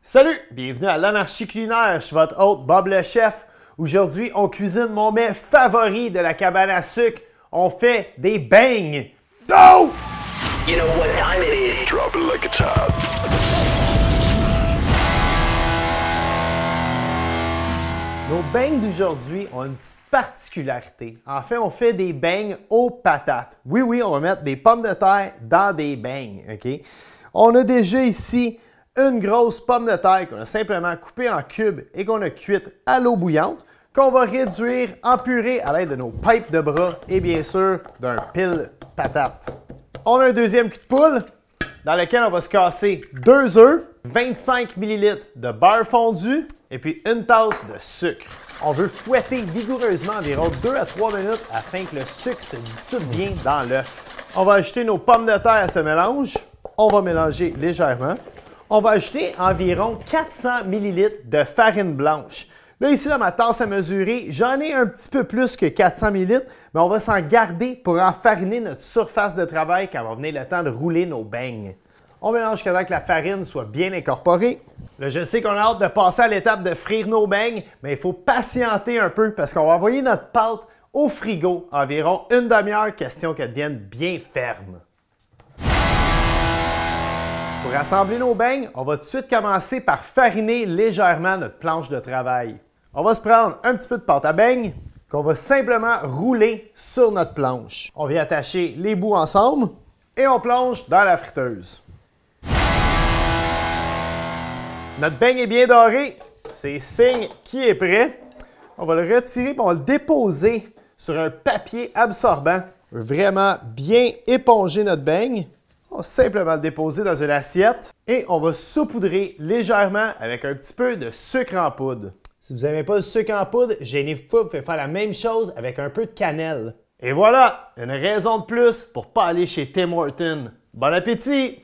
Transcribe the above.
Salut! Bienvenue à l'Anarchie culinaire, je suis votre hôte Bob le chef. Aujourd'hui, on cuisine mon mets favori de la cabane à sucre. On fait des beignes. Go! You know what time it is. Drop it like it's hot. Nos beignes d'aujourd'hui ont une petite particularité. En fait, on fait des beignes aux patates. Oui, on va mettre des pommes de terre dans des beignes, OK? On a déjà ici une grosse pomme de terre qu'on a simplement coupée en cubes et qu'on a cuite à l'eau bouillante, qu'on va réduire en purée à l'aide de nos pipes de bras et bien sûr d'un pile patate. On a un deuxième cul de poule dans lequel on va se casser 2 œufs, 25 ml de beurre fondu et puis une tasse de sucre. On veut fouetter vigoureusement environ 2 à 3 minutes afin que le sucre se dissoute bien dans l'œuf. On va ajouter nos pommes de terre à ce mélange. On va mélanger légèrement. On va ajouter environ 400 ml de farine blanche. Là, ici, dans ma tasse à mesurer, j'en ai un petit peu plus que 400 ml, mais on va s'en garder pour enfariner notre surface de travail quand va venir le temps de rouler nos beignes. On mélange jusqu'à temps que la farine soit bien incorporée. Là, je sais qu'on a hâte de passer à l'étape de frire nos beignes, mais il faut patienter un peu parce qu'on va envoyer notre pâte au frigo environ une demi-heure, question qu'elle devienne bien ferme. Pour assembler nos beignes, on va tout de suite commencer par fariner légèrement notre planche de travail. On va se prendre un petit peu de pâte à beignes qu'on va simplement rouler sur notre planche. On vient attacher les bouts ensemble et on plonge dans la friteuse. Notre beigne est bien doré, c'est signe qu'il est prêt. On va le retirer et on va le déposer sur un papier absorbant. On veut vraiment bien éponger notre beigne. On va simplement le déposer dans une assiette et on va saupoudrer légèrement avec un petit peu de sucre en poudre. Si vous n'aimez pas le sucre en poudre, gênez-vous pas, vous pouvez faire la même chose avec un peu de cannelle. Et voilà, une raison de plus pour ne pas aller chez Tim Hortons. Bon appétit!